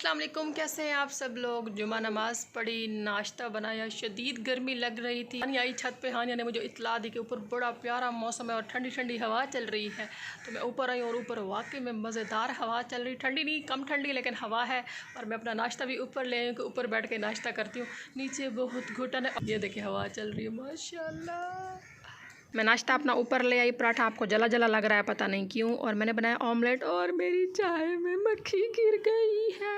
अस्सलाम वालेकुम, कैसे हैं आप सब लोग। जुमा नमाज़ पढ़ी, नाश्ता बनाया, शदीद गर्मी लग रही थी। हानिया आई छत पे। हानिया ने मुझे इतला दी कि ऊपर बड़ा प्यारा मौसम है और ठंडी ठंडी हवा चल रही है। तो मैं ऊपर आई और ऊपर वाकई में मज़ेदार हवा चल रही। ठंडी नहीं, कम ठंडी, लेकिन हवा है। और मैं अपना नाश्ता भी ऊपर ले आई कि ऊपर बैठ के नाश्ता करती हूँ। नीचे बहुत घुटन है। ये देखिए हवा चल रही है माशाल्लाह। मैं नाश्ता अपना ऊपर ले आई। पराठा आपको जला जला लग रहा है, पता नहीं क्यों। और मैंने बनाया ऑमलेट और मेरी चाय में मक्खी गिर गई है।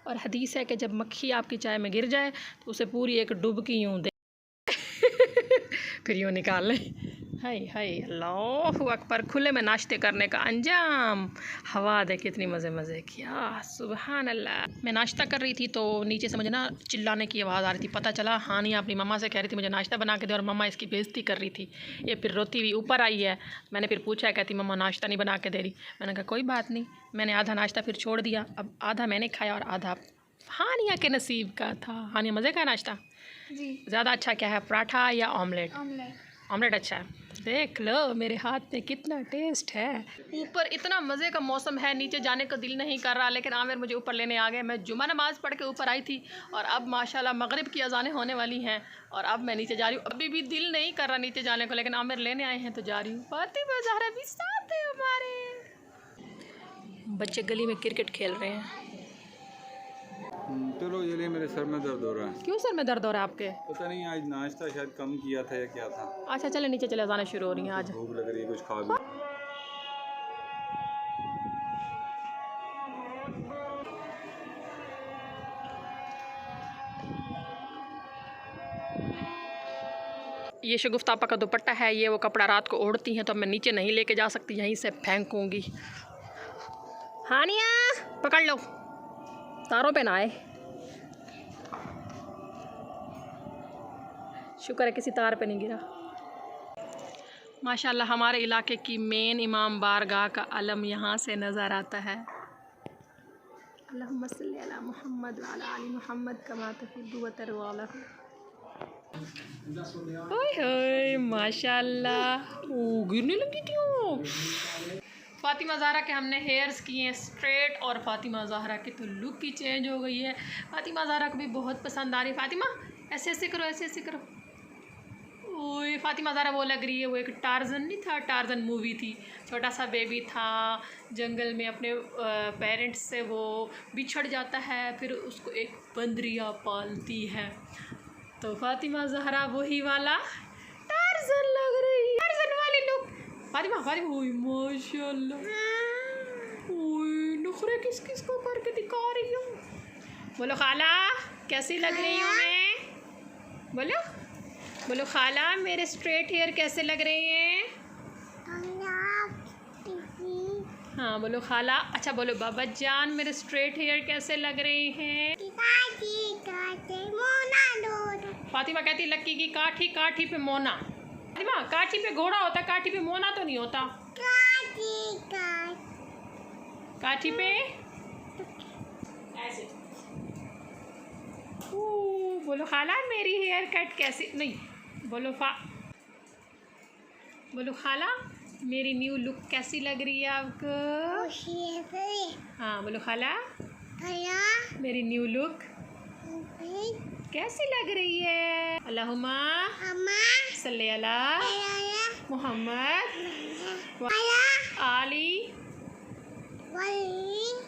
और हदीस है कि जब मक्खी आपकी चाय में गिर जाए तो उसे पूरी एक डुबकी यूँ दे फिर यूँ निकाल लें। हाय हाय अल्लाहु अकबर। खुले में नाश्ते करने का अंजाम। हवा दे कितनी मज़े मज़े की। सुबहान अल्लाह। मैं नाश्ता कर रही थी तो नीचे से मुझे ना चिल्लाने की आवाज़ आ रही थी। पता चला हानिया अपनी मम्मा से कह रही थी मुझे नाश्ता बना के दे, और मम्मा इसकी बेइज्जती कर रही थी। ये फिर रोती हुई ऊपर आई है। मैंने फिर पूछा, कहती मम्मा नाश्ता नहीं बना के दे रही। मैंने कहा कोई बात नहीं। मैंने आधा नाश्ता फिर छोड़ दिया। अब आधा मैंने खाया और आधा हानिया के नसीब का था। हानिया मज़े का नाश्ता जी। ज़्यादा अच्छा क्या है, पराठा या ऑमलेट? ऑमलेट अच्छा है। देख लो मेरे हाथ में कितना टेस्ट है। ऊपर इतना मज़े का मौसम है, नीचे जाने का दिल नहीं कर रहा, लेकिन आमिर मुझे ऊपर लेने आ गए। मैं जुमा नमाज़ पढ़ के ऊपर आई थी और अब माशाल्लाह मगरिब की अज़ानें होने वाली हैं और अब मैं नीचे जा रही हूँ। अभी भी दिल नहीं कर रहा नीचे जाने को, लेकिन आमिर लेने आए हैं तो जा रही हूँ। फातिमा ज़हरा भी साथ है हमारे। बच्चे गली में क्रिकेट खेल रहे हैं। चलो ये ले, मेरे सर में दर्द हो रहा है। क्यों सर में दर्द हो रहा है आपके? पता नहीं, आज नाश्ता शायद कम किया था या क्या था। अच्छा चले नीचे चले जाना शुरू हो रही हैं आज। भूख लग रही है, कुछ खा भी। ये शगुफ्ता आपा का दुपट्टा है। ये वो कपड़ा रात को ओढ़ती हैं तो मैं नीचे नहीं लेके जा सकती, यहीं से फेंकूंगी। हानिया पकड़ लो, तारों पे ना आए। शुक्र है किसी तार पे नहीं गिरा। माशाल्लाह हमारे इलाके की मेन इमाम बारगाह का अलम यहाँ से नज़र आता है। अल्लाहुम्मा सल्ली अला मुहम्मद व अला आलि मुहम्मद कमा तुहिब्बु व तर्ज़ा। ओए माशाल्लाह। ओ गिरने लगी थी वो। फातिमा ज़हरा के हमने हेयर्स किए हैं स्ट्रेट और फातिमा ज़हरा की तो लुक ही चेंज हो गई है। फातिमा ज़हरा को भी बहुत पसंद आ रही है। फातिमा ऐसे ऐसे करो, ऐसे ऐसे करो। ओए फातिमा ज़हरा वो लग रही है, वो एक टार्ज़न नहीं था, टार्ज़न मूवी थी। छोटा सा बेबी था, जंगल में अपने पेरेंट्स से वो बिछड़ जाता है, फिर उसको एक बंदरिया पालती है। तो फातिमा ज़हरा वही वाला टार्ज़न लग रही है, टार्ज़न वाली लुक। फातिमा फातिमा ओए माशाल्लाह। ओए नखरे किस किस को करके दिखा रही हूँ। बोलो खाला कैसी लग रही हूँ मैं? बोलो बोलो खाला मेरे स्ट्रेट हेयर कैसे लग रहे हैं? हाँ बोलो खाला। अच्छा बोलो बाबा जान मेरे स्ट्रेट हेयर कैसे लग रहे हैं? फातिमा कहती लक्की की काठी काठी पे मोना। फातिमा काठी पे घोड़ा होता, काठी पे मोना तो नहीं होता। काठी पे ऐसे। बोलो खाला मेरी हेयर कट कैसी नहीं। बोलो खाला मेरी न्यू लुक कैसी लग रही है आपको? हाँ बोलो खाला मेरी न्यू लुक कैसी लग रही है? अल्लाहुम्मा सल्ली अला मुहम्मद व आली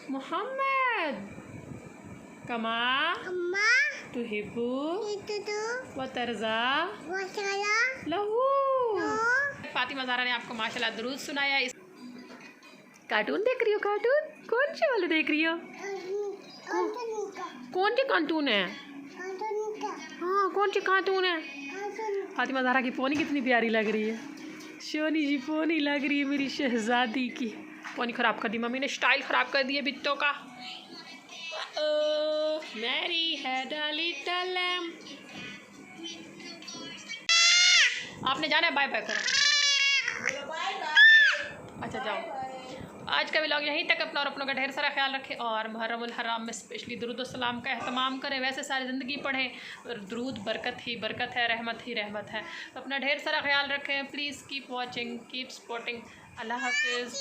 मुहम्मद कमा तुहिब्बु व तर्ज़ा लहू। फातिमा ज़हरा ने आपको माशाल्लाह दुरूद सुनाया। कार्टून देख रही हो? कार्टून कौन से वाले देख रही हो? कौन से कार्टून है? हाँ कौन सी कार्टून है? फातिमा ज़हरा की पोनी कितनी प्यारी लग रही है। सोनी जी पोनी लग रही है मेरी शहजादी की। पोनी ख़राब कर दी मम्मी ने, स्टाइल ख़राब कर दिया बिट्टों का। Mary had a little lamb. आपने जाना है, बाय बाय करो। अच्छा जाओ। आज का व्लॉग यहीं तक। अपना और अपनों का ढेर सारा ख्याल रखें और मुहर्रमुल हराम में स्पेशली दुरूद और सलाम का एहतमाम करें। वैसे सारी ज़िंदगी पढ़ें, दुरूद बरकत ही बरकत है, रहमत ही रहमत है। तो अपना ढेर सारा ख्याल रखें। Please keep watching, keep supporting. अल्लाह हाफिज़।